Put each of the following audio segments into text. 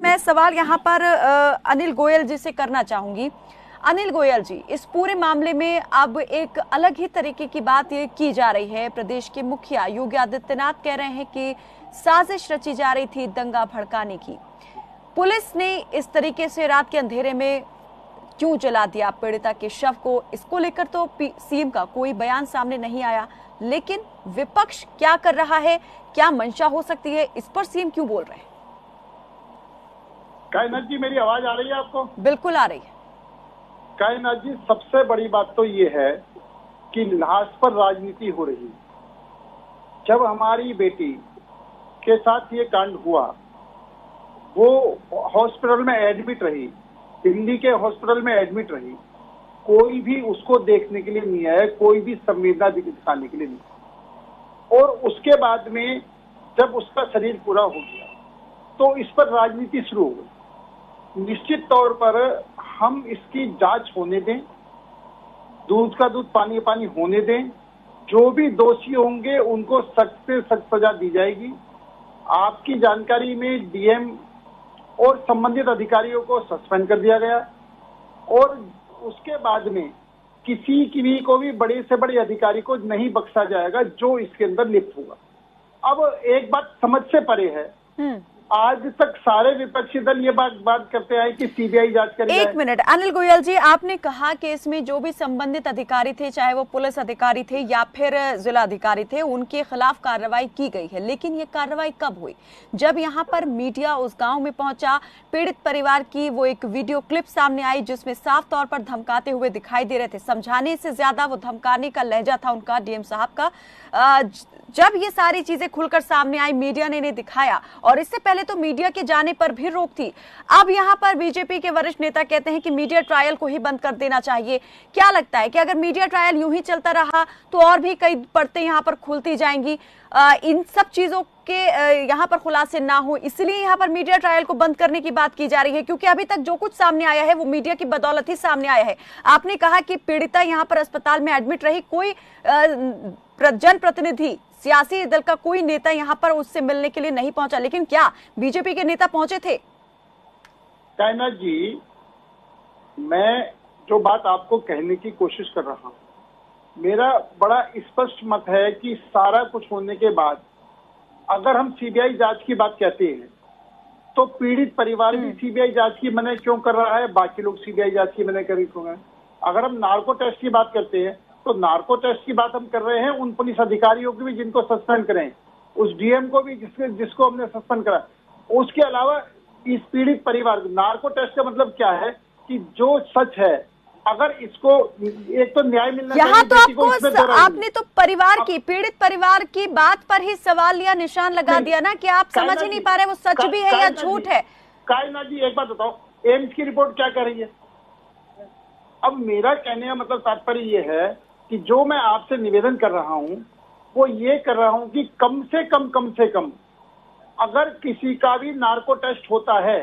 मैं सवाल यहाँ पर अनिल गोयल जी से करना चाहूंगी। अनिल गोयल जी, इस पूरे मामले में अब एक अलग ही तरीके की बात ये की जा रही है। प्रदेश के मुखिया योगी आदित्यनाथ कह रहे हैं कि साजिश रची जा रही थी दंगा भड़काने की। पुलिस ने इस तरीके से रात के अंधेरे में क्यों जला दिया पीड़िता के शव को, इसको लेकर तो सीएम का कोई बयान सामने नहीं आया, लेकिन विपक्ष क्या कर रहा है, क्या मंशा हो सकती है, इस पर सीएम क्यों बोल रहे हैं? कायनाथ जी, मेरी आवाज आ रही है आपको? बिल्कुल आ रही है। कायनाथ जी, सबसे बड़ी बात तो ये है कि लाश पर राजनीति हो रही। जब हमारी बेटी के साथ ये कांड हुआ, वो हॉस्पिटल में एडमिट रही, दिल्ली के हॉस्पिटल में एडमिट रही, कोई भी उसको देखने के लिए नहीं आया, कोई भी संवेदना दिखाने के लिए नहीं। और उसके बाद में जब उसका शरीर पूरा हो गया तो इस पर राजनीति शुरू हो गई। निश्चित तौर पर हम इसकी जांच होने दें, दूध का दूध पानी पानी होने दें। जो भी दोषी होंगे उनको सख्त से सख्त सजा दी जाएगी। आपकी जानकारी में डीएम और संबंधित अधिकारियों को सस्पेंड कर दिया गया और उसके बाद में किसी की को भी बड़े से बड़े अधिकारी को नहीं बख्शा जाएगा जो इसके अंदर लिप्त होगा। अब एक बात समझ से परे है, आज तक सारे विपक्षी दल ये बात करते हैं कि सीबीआई जांच करेगी। एक मिनट अनिल गोयल जी, आपने कहा कि इसमें जो भी संबंधित अधिकारी थे, चाहे वो पुलिस अधिकारी थे या फिर जिला अधिकारी थे, उनके खिलाफ कार्रवाई की गई है, लेकिन ये कार्रवाई कब हुई? जब यहाँ पर मीडिया उस गांव में पहुंचा, पीड़ित परिवार की वो एक वीडियो क्लिप सामने आई जिसमें साफ तौर पर धमकाते हुए दिखाई दे रहे थे। समझाने से ज्यादा वो धमकाने का लहजा था उनका, डीएम साहब का। जब ये सारी चीजें खुलकर सामने आई, मीडिया ने इन्हें दिखाया, और इससे पहले तो मीडिया के जाने पर भी रोक थी। अब यहाँ पर बीजेपी के वरिष्ठ नेता कहते हैं कि मीडिया ट्रायल को ही बंद कर देना चाहिए। क्या लगता है कि अगर मीडिया ट्रायल यूं ही चलता रहा तो और भी कई परतें यहाँ पर खुलती जाएंगी, इन सब चीजों के यहाँ पर खुलासे ना हो, इसलिए यहाँ पर मीडिया ट्रायल को बंद करने की बात की जा रही है? क्योंकि अभी तक जो कुछ सामने आया है वो मीडिया की बदौलत ही सामने आया है। आपने कहा कि पीड़िता यहाँ पर अस्पताल में एडमिट रही, कोई जनप्रतिनिधि, सियासी दल का कोई नेता यहाँ पर उससे मिलने के लिए नहीं पहुंचा, लेकिन क्या बीजेपी के नेता पहुंचे थे? कायनाथ जी, मैं जो बात आपको कहने की कोशिश कर रहा हूं, मेरा बड़ा स्पष्ट मत है कि सारा कुछ होने के बाद अगर हम सीबीआई जांच की बात कहते हैं तो पीड़ित परिवार भी सीबीआई जांच की मना क्यों कर रहा है, बाकी लोग सीबीआई जांच की मना क्यों कर? अगर हम नार्को टेस्ट की बात करते हैं तो नार्को टेस्ट की बात हम कर रहे हैं उन पुलिस अधिकारियों को भी जिनको सस्पेंड करें, उस डीएम को भी जिसको हमने सस्पेंड करा। उसके अलावा इस पीड़ित परिवार को नार्को टेस्ट का मतलब क्या है कि जो सच है, अगर इसको एक तो न्याय मिलना यहाँ तो आपने तो परिवार की, पीड़ित परिवार की बात पर ही सवाल या निशान लगा दिया ना कि आप समझ ही नहीं पा रहे वो सच भी है या झूठ है। कायनाथ जी, एक बात बताओ, एम्स की रिपोर्ट क्या कह रही है? अब मेरा कहने का मतलब तात्पर्य ये है कि जो मैं आपसे निवेदन कर रहा हूं वो ये कर रहा हूं कि कम से कम अगर किसी का भी नार्को टेस्ट होता है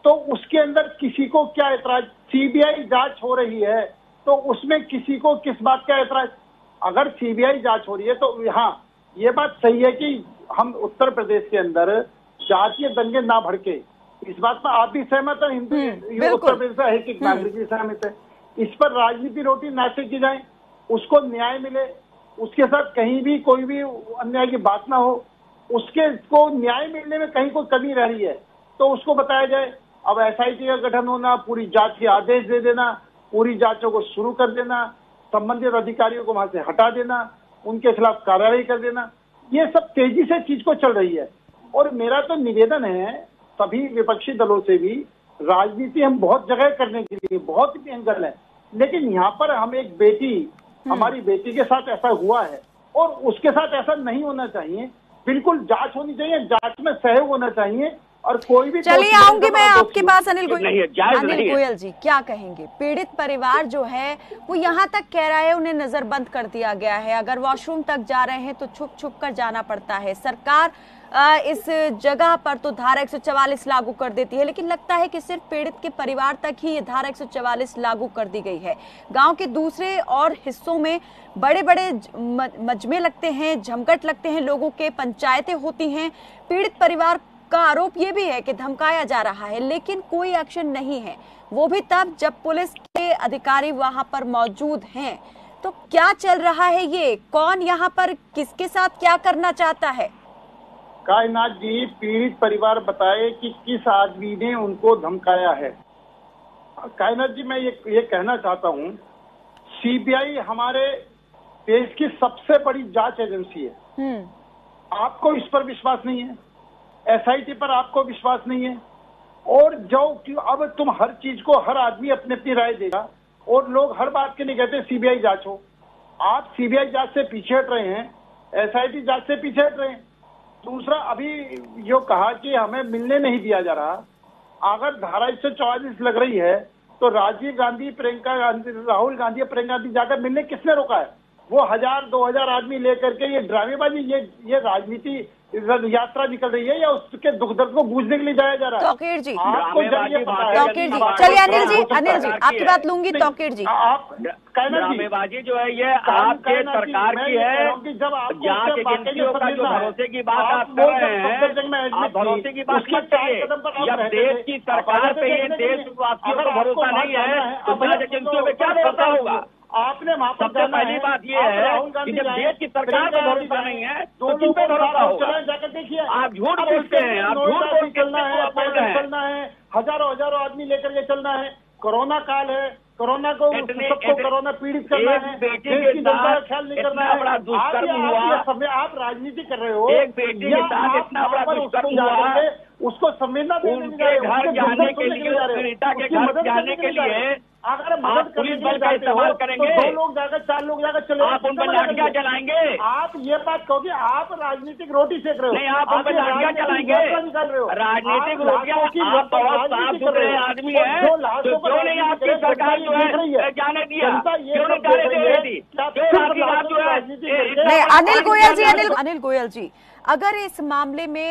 तो उसके अंदर किसी को क्या ऐतराज? सीबीआई जांच हो रही है तो उसमें किसी को किस बात का ऐतराज? अगर सीबीआई जांच हो रही है तो हाँ, ये बात सही है कि हम उत्तर प्रदेश के अंदर जातीय दंगे ना भड़के, इस बात पर आप भी सहमत है, हिंदू उत्तर प्रदेश का एक नागरिक भी सहमत है। इस पर राजनीति रोटी नाश्ते की जाए, उसको न्याय मिले, उसके साथ कहीं भी कोई भी अन्याय की बात ना हो, उसके को न्याय मिलने में कहीं कोई कमी रह रही है तो उसको बताया जाए। अब एसआईटी का गठन होना, पूरी जांच के आदेश दे देना, पूरी जांचों को शुरू कर देना, संबंधित अधिकारियों को वहां से हटा देना, उनके खिलाफ कार्रवाई कर देना, ये सब तेजी से चीज को चल रही है। और मेरा तो निवेदन है सभी विपक्षी दलों से भी, राजनीति हम बहुत जगह करने के लिए बहुत ही एंगल है, लेकिन यहाँ पर हम एक बेटी, हमारी बेटी के साथ ऐसा हुआ है और उसके साथ ऐसा नहीं होना चाहिए। बिल्कुल जांच होनी चाहिए, जांच में सहयोग होना चाहिए और कोई भी। चलिए आऊंगी मैं आपके पास अनिल गोयल जी, क्या कहेंगे? पीड़ित परिवार जो है वो यहाँ तक कह रहा है उन्हें नजरबंद कर दिया गया है, अगर वॉशरूम तक जा रहे हैं तो छुप छुप कर जाना पड़ता है। सरकार इस जगह पर तो धारा 144 लागू कर देती है, लेकिन लगता है कि सिर्फ पीड़ित के परिवार तक ही ये धारा 144 लागू कर दी गई है। गांव के दूसरे और हिस्सों में बड़े बड़े मजमे लगते हैं, जमघट लगते हैं, लोगों के पंचायतें होती हैं, पीड़ित परिवार का आरोप ये भी है कि धमकाया जा रहा है, लेकिन कोई एक्शन नहीं है, वो भी तब जब पुलिस के अधिकारी वहां पर मौजूद हैं। तो क्या चल रहा है ये? कौन यहाँ पर किसके साथ क्या करना चाहता है? कायनात जी, पीड़ित परिवार बताए कि किस आदमी ने उनको धमकाया है। कायनात जी, मैं ये कहना चाहता हूँ, सीबीआई हमारे देश की सबसे बड़ी जांच एजेंसी है। आपको इस पर विश्वास नहीं है, एसआईटी पर आपको विश्वास नहीं है, और जो अब तुम हर चीज को हर आदमी अपनी अपनी राय देगा और लोग हर बात के लिए कहते हैं सीबीआई जांच हो। आप सीबीआई जांच से पीछे हट रहे हैं, एसआईटी जांच से पीछे हट रहे हैं। दूसरा, अभी जो कहा कि हमें मिलने नहीं दिया जा रहा, अगर धारा 144 लग रही है तो राजीव गांधी, प्रियंका गांधी, राहुल गांधी, प्रियंका गांधी जाकर मिलने किसने रोका है? वो 1000-2000 आदमी लेकर के ये ड्रामेबाजी, ये राजनीति यात्रा निकल रही है, या उसके दुख दर्द को बूझने के लिए जाया जा रहा है? तौकीर जी, आपको जब ये पता है, तौकीर जी, चलिए अनिल जी आपकी बात लूंगी। तौकीर जी, आप ड्रामेबाजी जो है ये आपके सरकार की है। जांच एजेंसियों का जो भरोसे की बात आप कर रहे हैं, आप भरोसे की बात मत करिए। जब देश की सरकार पे ये देशवासियों को भरोसा नहीं है तो जांच एजेंसियों में क्या भरोसा होगा? आपने सबसे पहली बात ये है कि जब देश की सरकार को भरोसा नहीं है तो किन पे भरोसा होगा? जाकर देखिए, आप झूठ बोलते हैं, आप झूठ बोल के चलना है, हजारों आदमी लेकर के चलना है। कोरोना काल है, कोरोना को सबको कोरोना पीड़ित करना है, बेटी देश के की जनता का साथ ख्याल नहीं करना है। बड़ा दुष्कर्म हुआ, आप राजनीति कर रहे हो। एक बेटी के साथ इतना बड़ा दुष्कर्म हुआ, उसको संवेदना उनके घर जाने के लिए, पीड़िता के घर जाने के लिए अगर आप पुलिस बल का इस्तेमाल करेंगे, 2 लोग जाकर 4 लोग जाकर चले, आप उन पर लाठियां चलाएंगे। आप ये बात कहोगे, आप राजनीतिक रोटी सेक रहे हो। नहीं, आप उन पर लाठियां चलाएंगे, निकाल रहे हो राजनीतिक रोटियां। आप बहुत साफ सुथरे आदमी हैं, तो क्यों नहीं आपकी सरकार जो है जाने दिया? क्यों नहीं जाने दे रही थी? क्यों आपकी बात जो है? नहीं, अनिल गोयल जी, अगर इस मामले में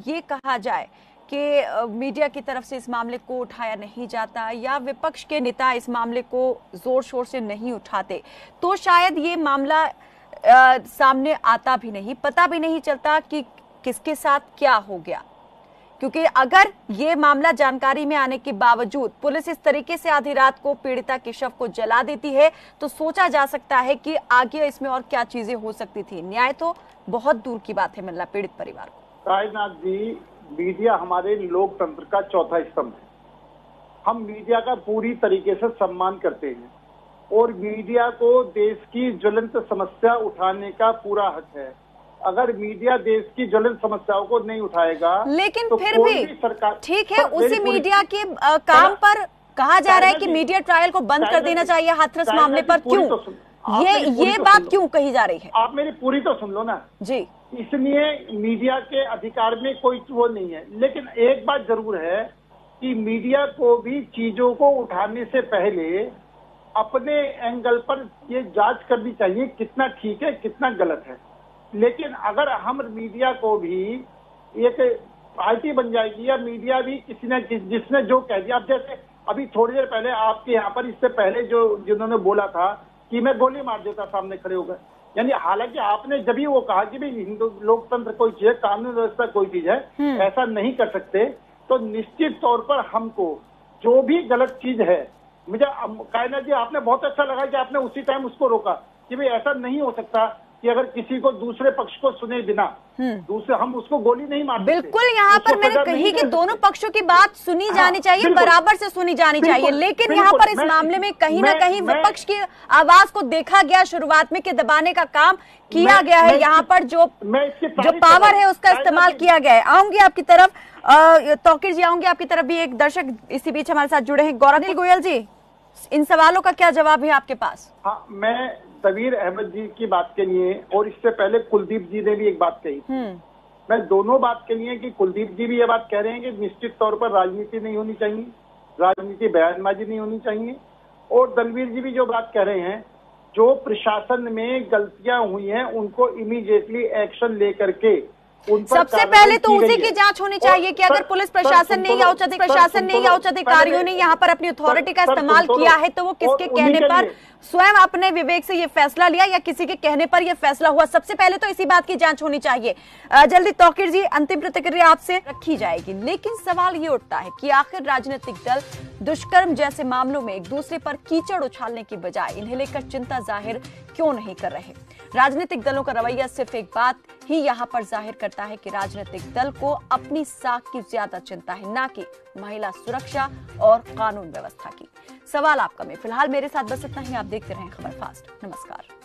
ये कहा जाए कि मीडिया की तरफ से इस मामले को उठाया नहीं जाता या विपक्ष के नेता इस मामले को जोर शोर से नहीं उठाते, तो शायद ये मामला सामने आता भी नहीं, पता भी नहीं चलता कि किसके साथ क्या हो गया। क्योंकि अगर ये मामला जानकारी में आने के बावजूद पुलिस इस तरीके से आधी रात को पीड़िता के शव को जला देती है, तो सोचा जा सकता है कि आगे इसमें और क्या चीजें हो सकती थी। न्याय तो बहुत दूर की बात है मिलना पीड़ित परिवार को। कायनात जी, मीडिया हमारे लोकतंत्र का चौथा स्तंभ है। हम मीडिया का पूरी तरीके से सम्मान करते हैं और मीडिया को देश की ज्वलंत समस्या उठाने का पूरा हक है। अगर मीडिया देश की ज्वलंत समस्याओं को नहीं उठाएगा, लेकिन तो फिर भी सरकार ठीक है, उसी मीडिया के काम पर कहा जा रहा है कि मीडिया ट्रायल को बंद कर देना चाहिए हाथरस मामले पर। क्यों ये बात क्यों कही जा रही है? आप मेरी पूरी तो सुन लो ना जी। इसलिए मीडिया के अधिकार में कोई वो नहीं है, लेकिन एक बात जरूर है कि मीडिया को भी चीजों को उठाने से पहले अपने एंगल पर ये जांच करनी चाहिए कितना ठीक है कितना गलत है। लेकिन अगर हम मीडिया को भी एक पार्टी बन जाएगी या मीडिया भी किसी न किसी जिसने जो कह दिया, अब जैसे अभी थोड़ी देर पहले आपके यहाँ पर इससे पहले जिन्होंने बोला था कि मैं गोली मार देता सामने खड़े होकर, यानी हालांकि आपने जब ही वो कहा कि भाई हिंदू लोकतंत्र कोई चीज है, कानून व्यवस्था कोई चीज है, ऐसा नहीं कर सकते, तो निश्चित तौर पर हमको जो भी गलत चीज है, मुझे कायनात जी आपने बहुत अच्छा लगा कि आपने उसी टाइम उसको रोका कि भाई ऐसा नहीं हो सकता कि अगर किसी को दूसरे पक्ष को सुने बिना दूसरे हम उसको गोली नहीं मार सकते। बिल्कुल, यहाँ पर मैंने कही कि दोनों पक्षों की बात सुनी जानी चाहिए, बराबर से सुनी जानी चाहिए, लेकिन यहाँ पर इस मामले में कहीं ना कहीं विपक्ष की आवाज को देखा गया शुरुआत में कि दबाने का काम किया गया है। यहाँ पर जो पावर है उसका इस्तेमाल किया गया है। आऊंगी आपकी तरफ, तौकीर जी आऊंगी आपकी तरफ भी। एक दर्शक इसी बीच हमारे साथ जुड़े हैं, गौरव गोयल जी, इन सवालों का क्या जवाब है आपके पास? हाँ, मैं तबीर अहमद जी की बात के लिए और इससे पहले कुलदीप जी ने भी एक बात कही, मैं दोनों बात के लिए कि कुलदीप जी भी ये बात कह रहे हैं कि निश्चित तौर पर राजनीति नहीं होनी चाहिए, राजनीति बयानबाजी नहीं होनी चाहिए, और दलवीर जी भी जो बात कह रहे हैं जो प्रशासन में गलतियां हुई हैं उनको इमीडिएटली एक्शन लेकर के सबसे पहले तो उसी की जांच होनी चाहिए कि अगर पुलिस प्रशासन ने या उच्च अधिकारियों ने यहाँ पर अपनी अथॉरिटी का इस्तेमाल किया है तो वो किसके कहने पर स्वयं अपने विवेक से ये फैसला लिया या किसी के कहने पर ये फैसला हुआ। सबसे पहले तो इसी बात की जांच होनी चाहिए। जल्दी तौकीर जी, अंतिम प्रतिक्रिया आपसे रखी जाएगी, लेकिन सवाल ये उठता है कि आखिर राजनीतिक दल दुष्कर्म जैसे मामलों में एक दूसरे पर कीचड़ उछालने की बजाय इन्हें लेकर चिंता जाहिर क्यों नहीं कर रहे। राजनीतिक दलों का रवैया सिर्फ एक बात ही यहाँ पर जाहिर करता है कि राजनीतिक दल को अपनी साख की ज्यादा चिंता है, ना कि महिला सुरक्षा और कानून व्यवस्था की। सवाल आपका में फिलहाल मेरे साथ बस इतना ही। आप देखते रहें खबर फास्ट। नमस्कार।